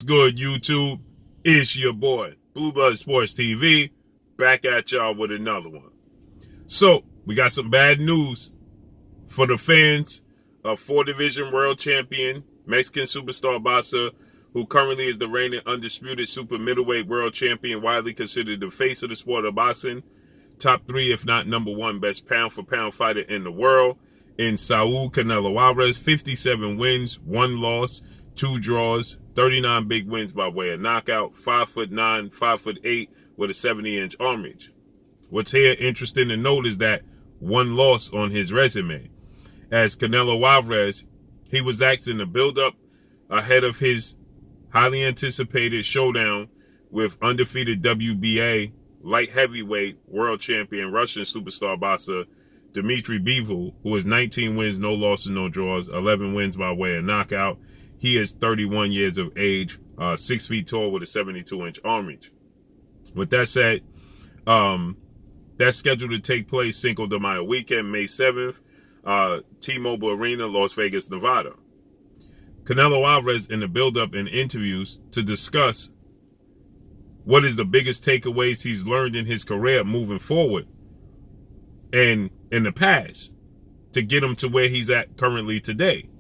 Good YouTube? It's your boy, Blue Blood Sports TV, back at y'all with another one. So, we got some bad news for the fans of 4-division world champion, Mexican superstar boxer, who currently is the reigning undisputed super middleweight world champion, widely considered the face of the sport of boxing, top 3 if not number 1 best pound for pound fighter in the world, in Saul Canelo Alvarez. 57 wins, 1 loss, 2 draws, 39 big wins by way of knockout, 5'9", 5'8", with a 70-inch arm reach. What's here interesting to note is that 1 loss on his resume. As Canelo Alvarez, he was asking to build up ahead of his highly anticipated showdown with undefeated WBA light heavyweight world champion Russian superstar boxer Dmitry Bivol, who has 19 wins, no losses, no draws, 11 wins by way of knockout. He is 31 years of age, 6 feet tall with a 72-inch arm reach. With that said, that's scheduled to take place Cinco de Mayo weekend, May 7th, T-Mobile Arena, Las Vegas, Nevada. Canelo Alvarez in the build-up and interviews to discuss what is the biggest takeaways he's learned in his career moving forward and in the past to get him to where he's at currently today.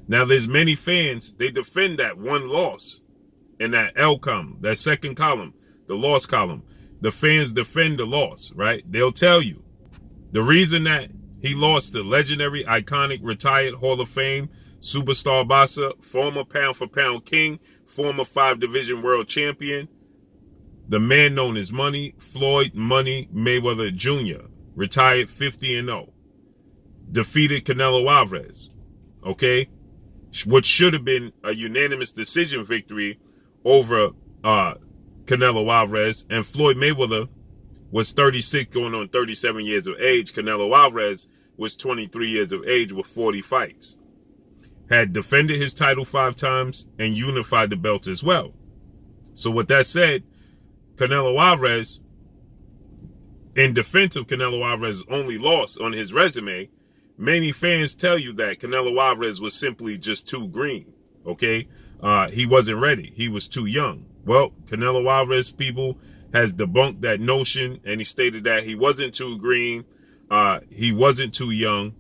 Now, there's many fans, they defend that 1 loss in that L column, that second column, the loss column. The fans defend the loss, right? They'll tell you the reason that he lost the legendary, iconic, retired Hall of Fame superstar boxer, former pound-for-pound king, former 5-division world champion, the man known as Money, Floyd Money Mayweather Jr., retired 50-0, defeated Canelo Alvarez, okay? What should have been a unanimous decision victory over Canelo Alvarez. And Floyd Mayweather was 36 going on 37 years of age. Canelo Alvarez was 23 years of age with 40 fights. Had defended his title 5 times and unified the belts as well. So with that said, Canelo Alvarez, in defense of Canelo Alvarez's only loss on his resume, many fans tell you that Canelo Alvarez was simply just too green, okay? He wasn't ready. He was too young. Well, Canelo Alvarez, people, has debunked that notion, and he stated that he wasn't too green, he wasn't too young,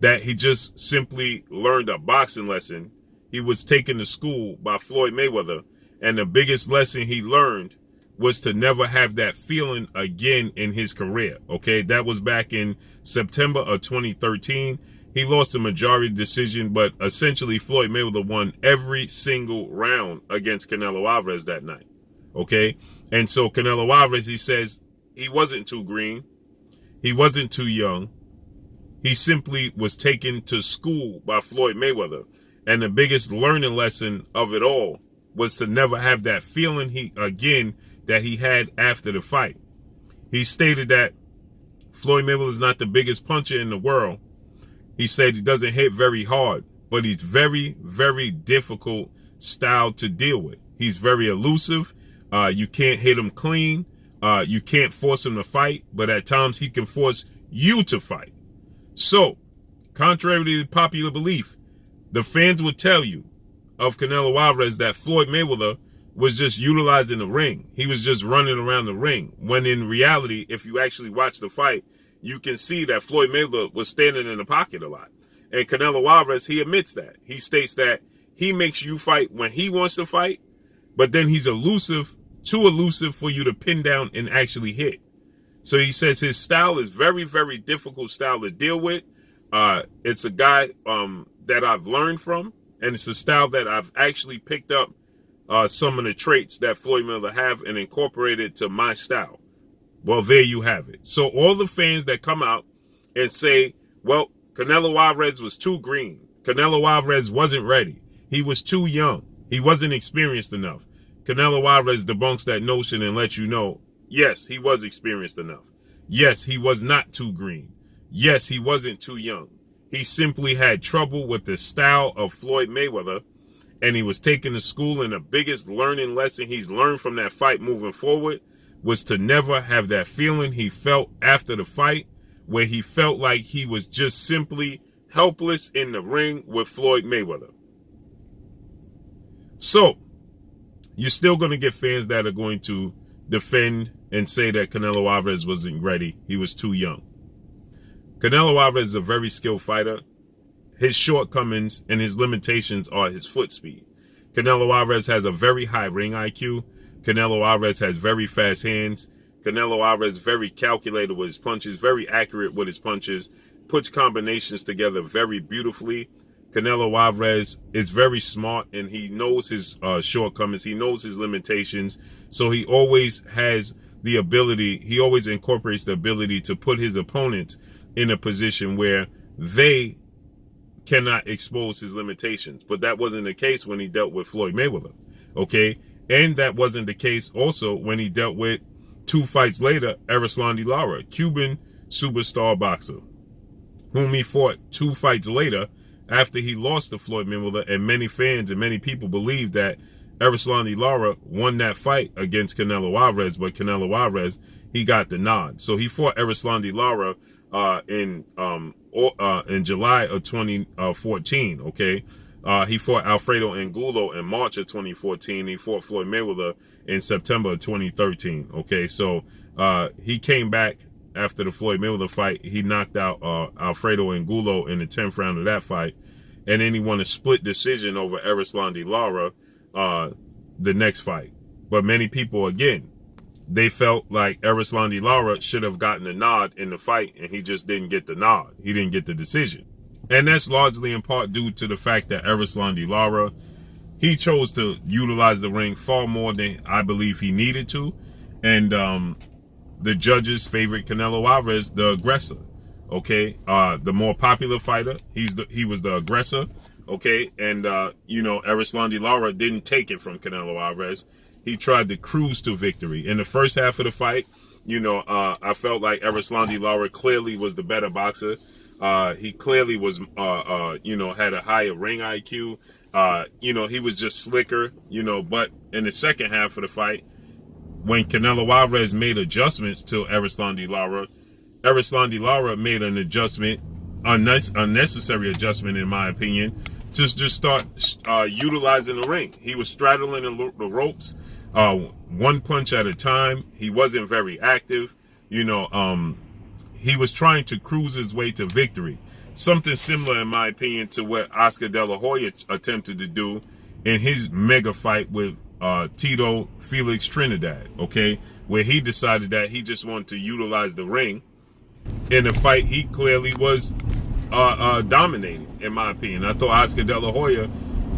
that he just simply learned a boxing lesson. He was taken to school by Floyd Mayweather, and the biggest lesson he learned was to never have that feeling again in his career, okay? That was back in September of 2013. He lost a majority decision, but essentially Floyd Mayweather won every single round against Canelo Alvarez that night, okay? And so Canelo Alvarez, he says he wasn't too green. He wasn't too young. He simply was taken to school by Floyd Mayweather. And the biggest learning lesson of it all was to never have that feeling that he had after the fight. He stated that Floyd Mayweather is not the biggest puncher in the world. He said he doesn't hit very hard, but he's very, very difficult style to deal with. He's very elusive. You can't hit him clean. You can't force him to fight, but at times he can force you to fight. So, contrary to the popular belief, the fans would tell you of Canelo Alvarez that Floyd Mayweather was just utilizing the ring. He was just running around the ring. When in reality, if you actually watch the fight, you can see that Floyd Mayweather was standing in the pocket a lot. And Canelo Alvarez, he admits that. He states that he makes you fight when he wants to fight, but then he's elusive, too elusive for you to pin down and actually hit. So he says his style is very, very difficult style to deal with. It's a guy that I've learned from, and it's a style that I've actually picked up some of the traits that Floyd Mayweather have and incorporated to my style. Well, there you have it. So all the fans that come out and say, well, Canelo Alvarez was too green. Canelo Alvarez wasn't ready. He was too young. He wasn't experienced enough. Canelo Alvarez debunks that notion and lets you know, yes, he was experienced enough. Yes, he was not too green. Yes, he wasn't too young. He simply had trouble with the style of Floyd Mayweather, and he was taken to school, and the biggest learning lesson he's learned from that fight moving forward was to never have that feeling he felt after the fight, where he felt like he was just simply helpless in the ring with Floyd Mayweather. So, you're still going to get fans that are going to defend and say that Canelo Alvarez wasn't ready. He was too young. Canelo Alvarez is a very skilled fighter. His shortcomings and his limitations are his foot speed. Canelo Alvarez has a very high ring IQ. Canelo Alvarez has very fast hands. Canelo Alvarez is very calculated with his punches, very accurate with his punches, puts combinations together very beautifully. Canelo Alvarez is very smart, and he knows his shortcomings. He knows his limitations. So he always has the ability, he always incorporates the ability to put his opponent in a position where they cannot expose his limitations. But that wasn't the case when he dealt with Floyd Mayweather, okay? And that wasn't the case also when he dealt with 2 fights later, Erislandy Lara, Cuban superstar boxer, whom he fought 2 fights later after he lost to Floyd Mayweather. And many fans and many people believe that Erislandy Lara won that fight against Canelo Alvarez, but Canelo Alvarez, he got the nod. So he fought Erislandy Lara in July of 2014, okay? He fought Alfredo Angulo in March of 2014. He fought Floyd Mayweather in September of 2013, okay? So he came back after the Floyd Mayweather fight. He knocked out Alfredo Angulo in the 10th round of that fight. And then he won a split decision over Erislandy Lara the next fight. But many people, again, they felt like Erislandy Lara should have gotten a nod in the fight, and he just didn't get the nod. He didn't get the decision. And that's largely in part due to the fact that Erislandy Lara, he chose to utilize the ring far more than I believe he needed to. And the judges favored Canelo Alvarez, the aggressor, okay? The more popular fighter, he was the aggressor, okay? And, Erislandy Lara didn't take it from Canelo Alvarez. He tried to cruise to victory. In the first half of the fight, I felt like Erislandy Lara clearly was the better boxer. He clearly was, had a higher ring IQ. He was just slicker, but in the second half of the fight, when Canelo Alvarez made adjustments to Erislandy Lara made an adjustment, unnecessary adjustment in my opinion, to just start utilizing the ring. He was straddling the ropes, one punch at a time. He wasn't very active. He was trying to cruise his way to victory. Something similar, in my opinion, to what Oscar De La Hoya attempted to do in his mega fight with Tito Felix Trinidad, okay? Where he decided that he just wanted to utilize the ring. In the fight, he clearly was dominating, in my opinion. I thought Oscar De La Hoya,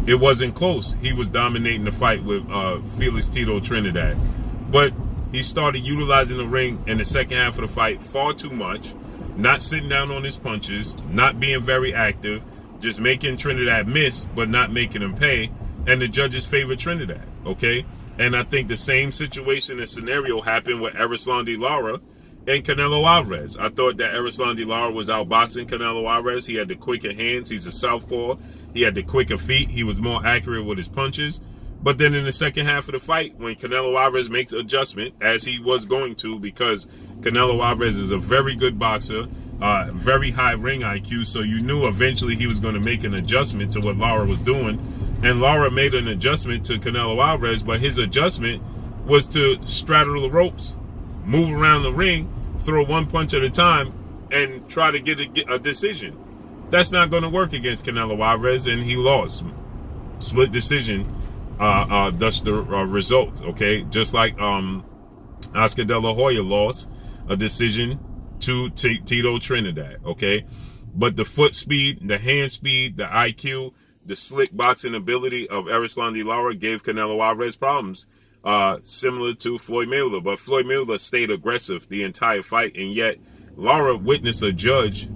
it wasn't close. He was dominating the fight with Felix Tito Trinidad. But he started utilizing the ring in the second half of the fight far too much, not sitting down on his punches, not being very active, just making Trinidad miss, but not making him pay. And the judges favored Trinidad, okay? And I think the same situation and scenario happened with Erislandy Lara and Canelo Alvarez. I thought that Erislandy Lara was outboxing Canelo Alvarez. He had the quicker hands. He's a southpaw. He had the quicker feet. He was more accurate with his punches. But then in the second half of the fight, when Canelo Alvarez makes adjustment, as he was going to, because Canelo Alvarez is a very good boxer, very high ring IQ, so you knew eventually he was going to make an adjustment to what Lara was doing. And Lara made an adjustment to Canelo Alvarez, but his adjustment was to straddle the ropes, move around the ring, throw one punch at a time, and try to get a decision. That's not going to work against Canelo Alvarez, and he lost. Split decision, thus the result, okay? Just like Oscar De La Hoya lost a decision to Tito Trinidad, okay? But the foot speed, the hand speed, the IQ, the slick boxing ability of Erislandy Lara gave Canelo Alvarez problems, similar to Floyd Mayweather. But Floyd Mayweather stayed aggressive the entire fight, and yet Lara witnessed a judge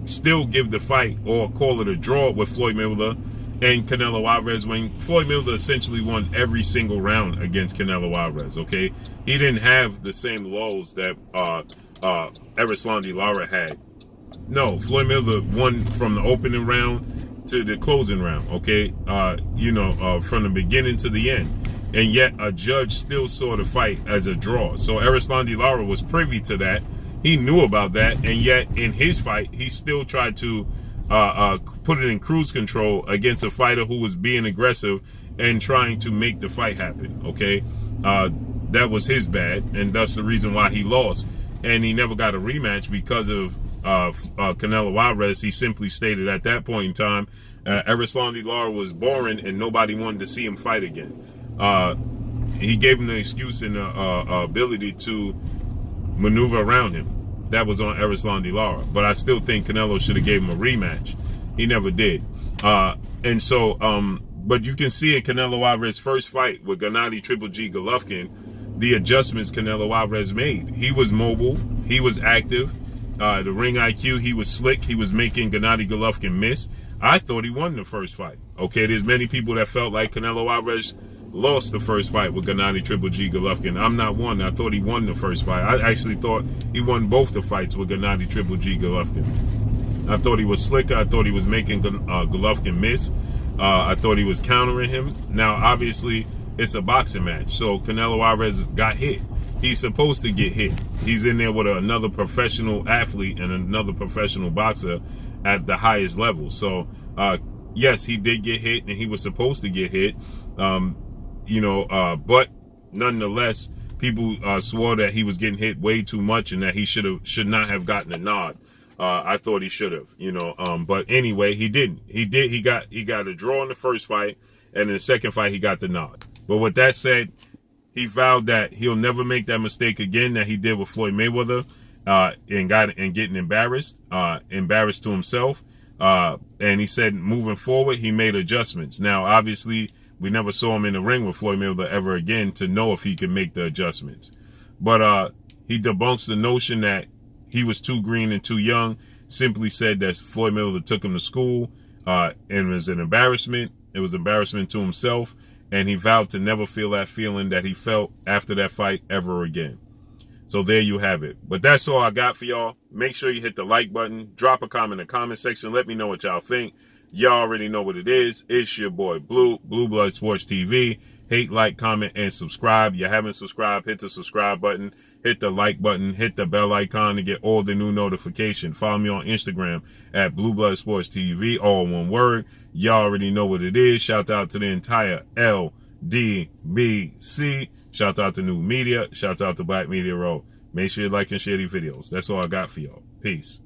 still give the fight or call it a draw with Floyd Mayweather and Canelo Alvarez, when Floyd Mayweather essentially won every single round against Canelo Alvarez, okay? He didn't have the same lows that Erislandy Lara had. No, Floyd Mayweather won from the opening round to the closing round, okay? From the beginning to the end. And yet a judge still saw the fight as a draw. So Erislandy Lara was privy to that. He knew about that, and yet in his fight, he still tried to put it in cruise control against a fighter who was being aggressive and trying to make the fight happen. Okay, that was his bad, and that's the reason why he lost. And he never got a rematch because of Canelo Alvarez. He simply stated at that point in time, Erislandy Lara was boring and nobody wanted to see him fight again. He gave him the excuse and the ability to maneuver around him. That was on Erislandy Lara. But I still think Canelo should have gave him a rematch. He never did. And so, but you can see in Canelo Alvarez's first fight with Gennady Triple G Golovkin, the adjustments Canelo Alvarez made. He was mobile. He was active. The ring IQ, he was slick. He was making Gennady Golovkin miss. I thought he won the first fight. Okay, there's many people that felt like Canelo Alvarez lost the first fight with Gennady Triple G Golovkin. I'm not one. I thought he won the first fight. I actually thought he won both the fights with Gennady Triple G Golovkin. I thought he was slicker. I thought he was making Golovkin miss. I thought he was countering him. Now, obviously, it's a boxing match, so Canelo Alvarez got hit. He's supposed to get hit. He's in there with another professional athlete and another professional boxer at the highest level. So, yes, he did get hit, and he was supposed to get hit. But nonetheless, people swore that he was getting hit way too much and that he should not have gotten a nod. I thought he should have, but anyway, he didn't. He got a draw in the first fight, and in the second fight, he got the nod. But with that said, he vowed that he'll never make that mistake again that he did with Floyd Mayweather, and getting embarrassed to himself. And he said moving forward, he made adjustments. Now, obviously, we never saw him in the ring with Floyd Mayweather ever again to know if he can make the adjustments. But he debunks the notion that he was too green and too young. Simply said that Floyd Mayweather took him to school, and it was an embarrassment. It was embarrassment to himself. And he vowed to never feel that feeling that he felt after that fight ever again. So there you have it. But that's all I got for y'all. Make sure you hit the like button. Drop a comment in the comment section. Let me know what y'all think. Y'all already know what it is. It's your boy Blue Blood Sports TV. Hate, like, comment, and subscribe. You haven't subscribed, hit the subscribe button. Hit the like button. Hit the bell icon to get all the new notifications. Follow me on Instagram at Blue Blood Sports TV. All one word. Y'all already know what it is. Shout out to the entire LDBC. Shout out to New Media. Shout out to Black Media Row. Make sure you like and share these videos. That's all I got for y'all. Peace.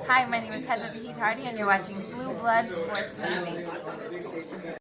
Hi, my name is Heather Vahid Hardy, and you're watching Blue Blood Sports TV.